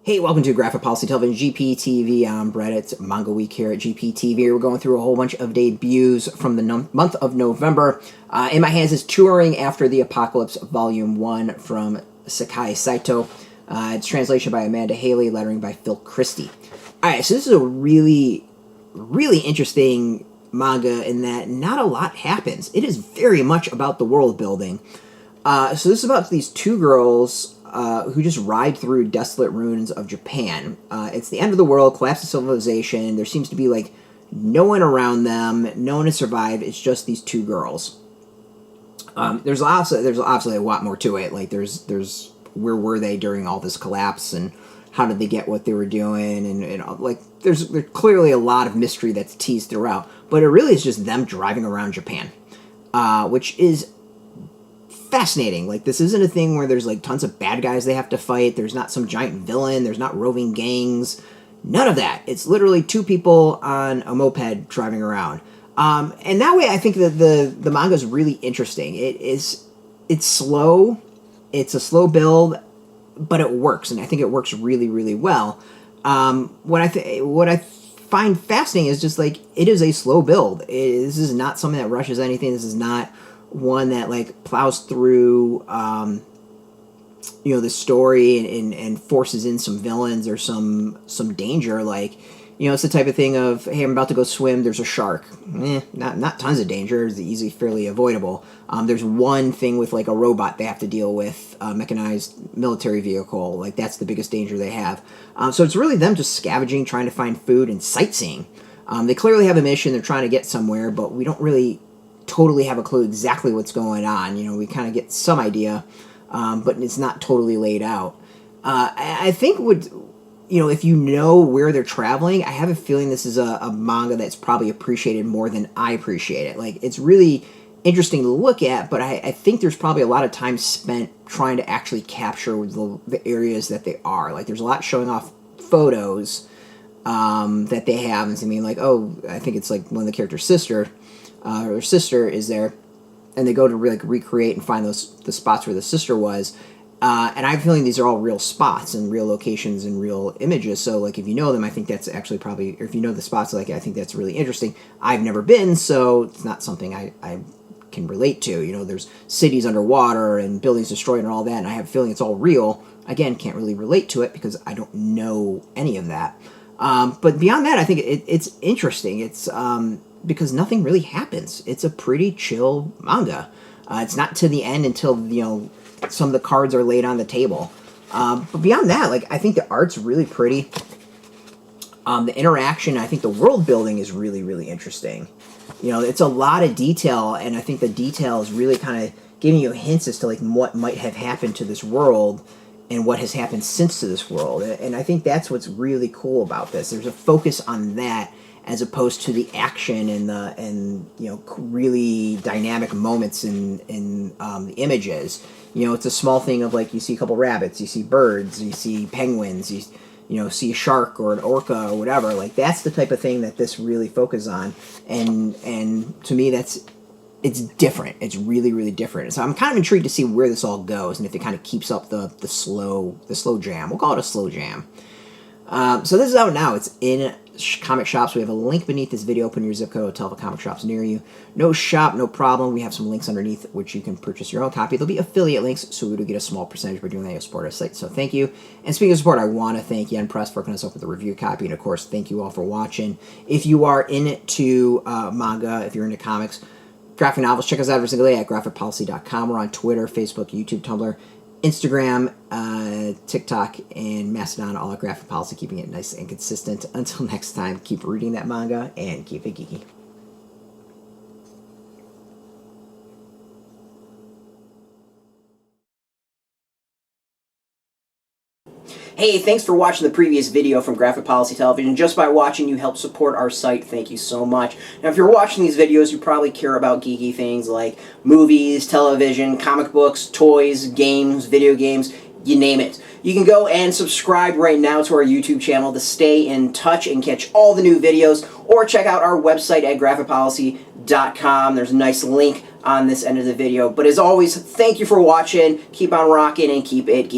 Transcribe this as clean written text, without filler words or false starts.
Hey, welcome to Graphic Policy Television, GPTV. I'm Brett. It's Manga Week here at GPTV. We're going through a whole bunch of debuts from the month of November. In my hands is Touring After the Apocalypse, Volume 1 from Sakae Saito. It's translation by Amanda Haley, lettering by Phil Christie. Alright, so this is a really interesting manga in that not a lot happens. It is very much about the world building. So this is about these two girls who just ride through desolate ruins of Japan. It's the end of the world, collapse of civilization. There seems to be like no one around them, no one has survived. It's just these two girls. There's obviously a lot more to it. Like there's where were they during all this collapse, and how did they get what they were doing, and like there's clearly a lot of mystery that's teased throughout. But it really is just them driving around Japan, which is fascinating. Like, this isn't a thing where there's like tons of bad guys they have to fight. There's not some giant villain. There's not roving gangs. None of that. It's literally two people on a moped driving around. And that way, I think that the manga is really interesting. It's slow. It's a slow build, but it works, and I think it works really well. What I find fascinating is just like it is a slow build. This is not something that rushes anything. This is not one that like plows through the story and forces in some villains or some danger. Like, it's the type of thing of, hey, I'm about to go swim, there's a shark. Not tons of danger. It's easily fairly avoidable. There's one thing with like a robot they have to deal with, a mechanized military vehicle. Like, that's the biggest danger they have. So it's really them just scavenging, trying to find food and sightseeing. They clearly have a mission. They're trying to get somewhere, but we don't really totally have a clue exactly what's going on. We kind of get some idea, but it's not totally laid out. I think if you know where they're traveling, I have a feeling this is a manga that's probably appreciated more than I appreciate it. Like, it's really interesting to look at, but I think there's probably a lot of time spent trying to actually capture the areas that they are. Like, there's a lot showing off photos that they have, and I mean, like, oh, I think it's like one of the characters' sister. Her sister is there, and they go to recreate and find the spots where the sister was. And I have a feeling these are all real spots and real locations and real images. So, like, if you know them, I think that's actually probably, or if you know the spots, like, I think that's really interesting. I've never been, so it's not something I can relate to. There's cities underwater and buildings destroyed and all that, and I have a feeling it's all real. Again, can't really relate to it because I don't know any of that. But beyond that, I think it's interesting. It's because nothing really happens. It's a pretty chill manga. It's not to the end until, some of the cards are laid on the table. But beyond that, like, I think the art's really pretty. The interaction, I think the world building is really interesting. It's a lot of detail, and I think the detail is really kind of giving you hints as to, like, what might have happened to this world and what has happened since to this world. And I think that's what's really cool about this. There's a focus on that, as opposed to the action and really dynamic moments in the images. It's a small thing of, like, you see a couple rabbits, you see birds, you see penguins, you see a shark or an orca or whatever. Like, that's the type of thing that this really focuses on, and to me it's different. It's really different. So I'm kind of intrigued to see where this all goes and if it kind of keeps up the slow jam. We'll call it a slow jam. So this is out now. It's in comic shops. We have a link beneath this video. Open your zip code, tell the comic shops near you. No shop, no problem. We have some links underneath which you can purchase your own copy. There'll be affiliate links, so we will get a small percentage by doing that. You'll support our site, so thank you. And speaking of support, I want to thank Yen Press for hooking us up with a review copy, and of course, thank you all for watching. If you are into manga, if you're into comics, graphic novels, check us out every single day at graphicpolicy.com. We're on Twitter, Facebook, YouTube, Tumblr, Instagram, TikTok, and Mastodon, all at Graphic Policy, keeping it nice and consistent. Until next time, keep reading that manga and keep it geeky. Hey, thanks for watching the previous video from Graphic Policy Television. Just by watching, you help support our site. Thank you so much. Now, if you're watching these videos, you probably care about geeky things like movies, television, comic books, toys, games, video games, you name it. You can go and subscribe right now to our YouTube channel to stay in touch and catch all the new videos, or check out our website at graphicpolicy.com. There's a nice link on this end of the video. But as always, thank you for watching. Keep on rocking and keep it geeky.